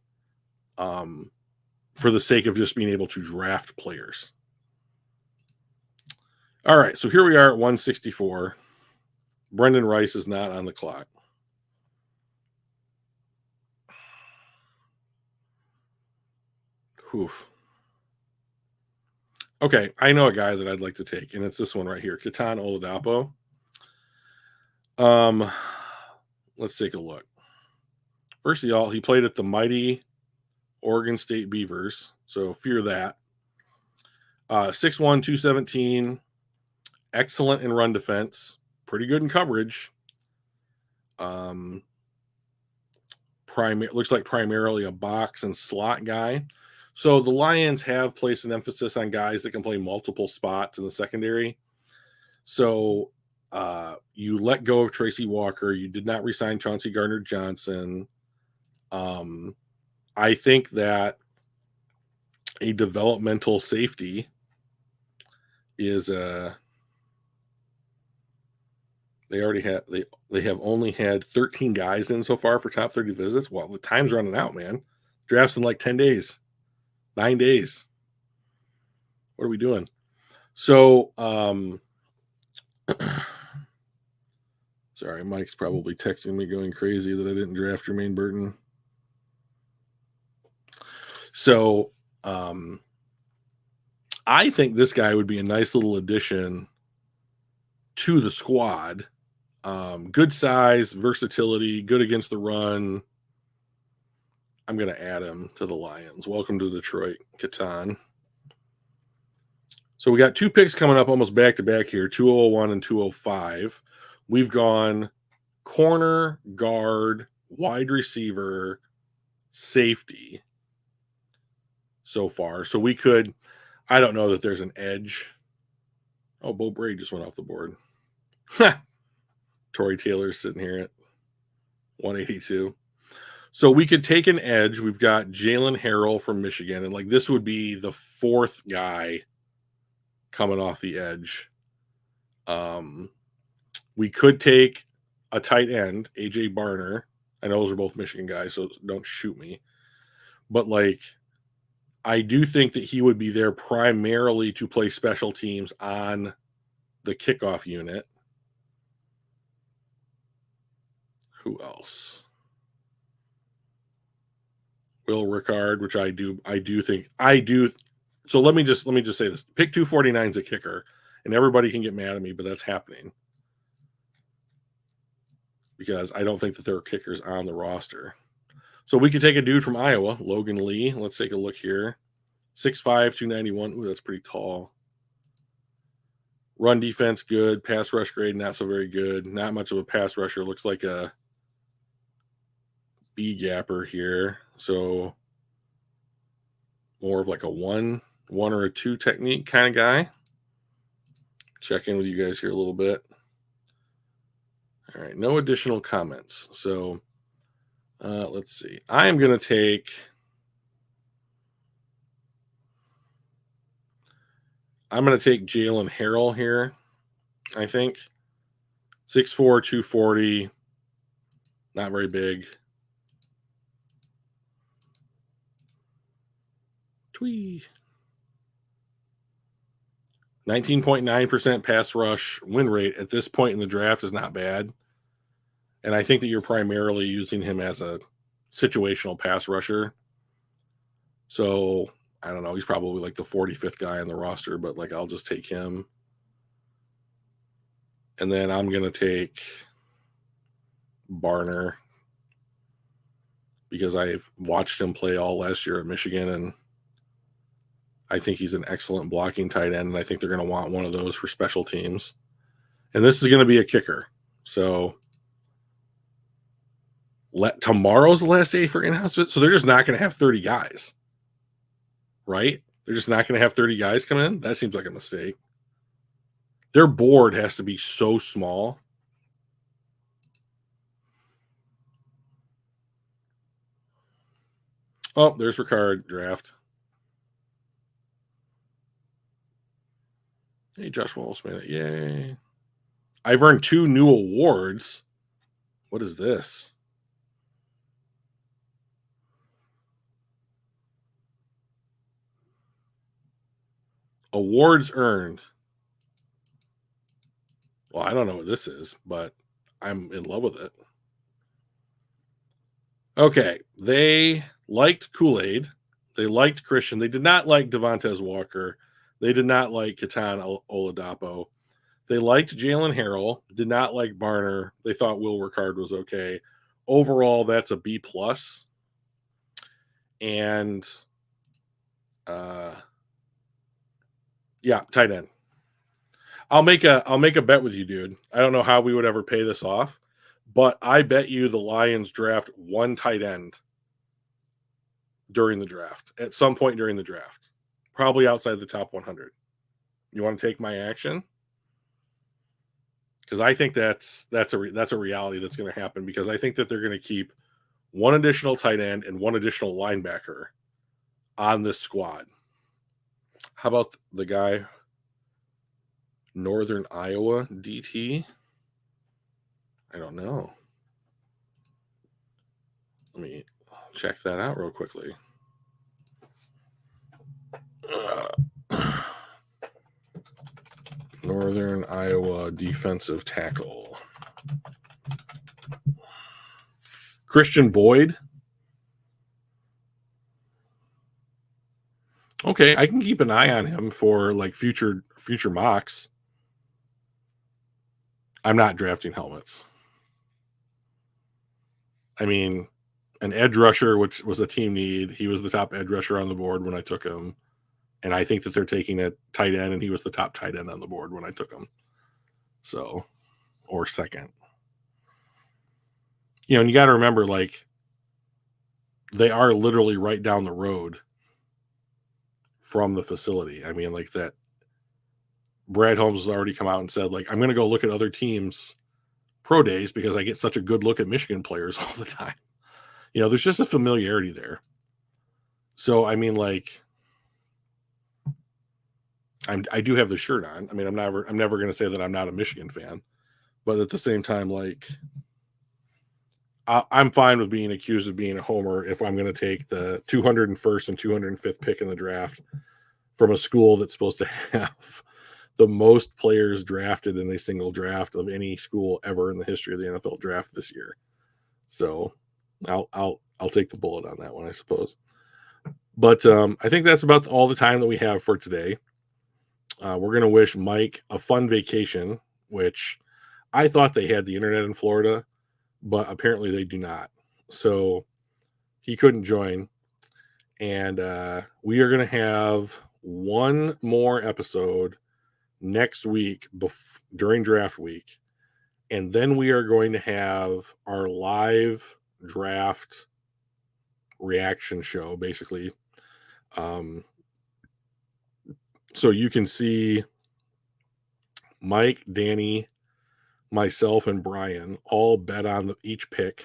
for the sake of just being able to draft players. All right, so here we are at 164. Brendan Rice is not on the clock. Oof. Okay, I know a guy that I'd like to take, and it's this one right here, Ketan Oladapo. Let's take a look. First of all, he played at the mighty Oregon State Beavers, so fear that. 6'1", 217, excellent in run defense, pretty good in coverage. Looks like primarily a box and slot guy. So the Lions have placed an emphasis on guys that can play multiple spots in the secondary. So you let go of Tracy Walker. You did not resign Chauncey Gardner-Johnson. I think that a developmental safety is they have only had 13 guys in so far for top 30 visits. Well, the time's running out, man. Draft's in like 10 days, 9 days. What are we doing? So, sorry, Mike's probably texting me going crazy that I didn't draft Jermaine Burton. So, I think this guy would be a nice little addition to the squad. Good size, versatility, good against the run. I'm going to add him to the Lions. Welcome to Detroit, Ketan. So we got 2 picks coming up almost back to back here, 201 and 205. We've gone corner, guard, wide receiver, safety so far. So we could, I don't know that there's an edge. Oh, Bo Bray just went off the board. Torrey Taylor's sitting here at 182. So we could take an edge. We've got Jalen Harrell from Michigan, and like this would be the 4th guy coming off the edge. We could take a tight end, AJ Barner. I know those are both Michigan guys, so don't shoot me. But like, I do think that he would be there primarily to play special teams on the kickoff unit. Who else? Will Ricard, which I do think. So let me just say this. Pick 249 is a kicker, and everybody can get mad at me, but that's happening because I don't think that there are kickers on the roster. So we could take a dude from Iowa, Logan Lee. Let's take a look here. 6'5", 291. Ooh, that's pretty tall. Run defense, good. Pass rush grade, not so very good. Not much of a pass rusher. Looks like a B-gapper here. So more of like a one or a 2 technique kind of guy. Check in with you guys here a little bit. All right, no additional comments. So let's see. I'm going to take. I'm going to take Jalen Harrell here. I think 6'4", 240, not very big. Twee. 19.9% pass rush win rate at this point in the draft is not bad. And I think that you're primarily using him as a situational pass rusher. So I don't know. He's probably like the 45th guy on the roster, but like I'll just take him. And then I'm going to take Barner because I've watched him play all last year at Michigan, and I think he's an excellent blocking tight end, and I think they're going to want one of those for special teams. And this is going to be a kicker. So tomorrow's the last day for in-house. So they're just not going to have 30 guys, right? They're just not going to have 30 guys come in. That seems like a mistake. Their board has to be so small. Oh, there's Ricard draft. Hey, Josh Wallace made it. Yay. I've earned 2 new awards. What is this? Awards earned. Well, I don't know what this is, but I'm in love with it. Okay. They liked Kool-Aid. They liked Christian. They did not like Devontae Walker. They did not like Katan Oladapo. They liked Jalen Harrell. Did not like Barner. They thought Will Ricard was okay. Overall, that's a B+. And yeah, tight end. I'll make a bet with you, dude. I don't know how we would ever pay this off, but I bet you the Lions draft 1 tight end during the draft, at some point during the draft, probably outside the top 100. You want to take my action? Because I think that's a reality that's going to happen, because I think that they're going to keep 1 additional tight end and 1 additional linebacker on this squad. How about the guy Northern Iowa DT? I don't know. Let me check that out real quickly. Northern Iowa defensive tackle. Christian Boyd. Okay, I can keep an eye on him for like future mocks. I'm not drafting helmets. I mean, an edge rusher, which was a team need. He was the top edge rusher on the board when I took him. And I think that they're taking a tight end, and he was the top tight end on the board when I took him. So, or second. You know, and you got to remember, like, they are literally right down the road from the facility. I mean, like that. Brad Holmes has already come out and said, like, I'm going to go look at other teams' pro days because I get such a good look at Michigan players all the time. You know, there's just a familiarity there. So, I mean, like, I do have the shirt on. I mean, I'm never going to say that I'm not a Michigan fan, but at the same time, like, I'm fine with being accused of being a homer if I'm going to take the 201st and 205th pick in the draft from a school that's supposed to have the most players drafted in a single draft of any school ever in the history of the NFL draft this year. So I'll take the bullet on that one, I suppose. But I think that's about all the time that we have for today. We're going to wish Mike a fun vacation, which I thought they had the internet in Florida, but apparently they do not. So he couldn't join. And we are going to have one more episode next week during draft week. And then we are going to have our live draft reaction show, basically. So you can see Mike, Danny, myself and Brian all bet on each pick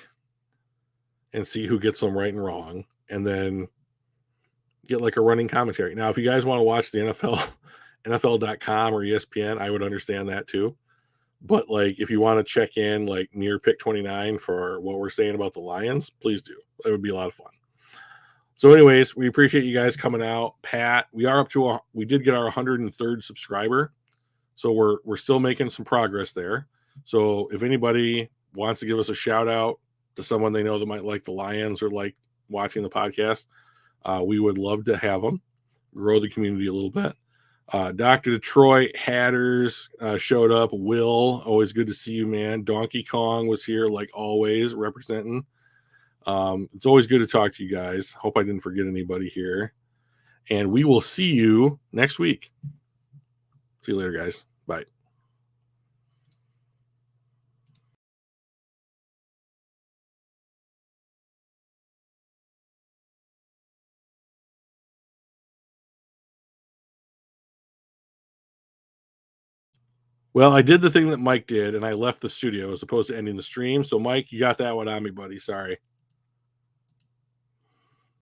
and see who gets them right and wrong, and then get like a running commentary. Now, if you guys want to watch the NFL, NFL.com or ESPN, I would understand that too. But like, if you want to check in like near pick 29 for what we're saying about the Lions, please do. It would be a lot of fun. So, anyways, we appreciate you guys coming out. Pat, we are up to we did get our 103rd subscriber, so we're still making some progress there. So, if anybody wants to give us a shout out to someone they know that might like the Lions or like watching the podcast, we would love to have them grow the community a little bit. Dr. Detroit Hatters showed up. Will, always good to see you, man. Donkey Kong was here like always, representing. It's always good to talk to you guys. Hope I didn't forget anybody here. And we will see you next week. See you later, guys. Bye. Well, I did the thing that Mike did, and I left the studio as opposed to ending the stream. So, Mike, you got that one on me, buddy. Sorry.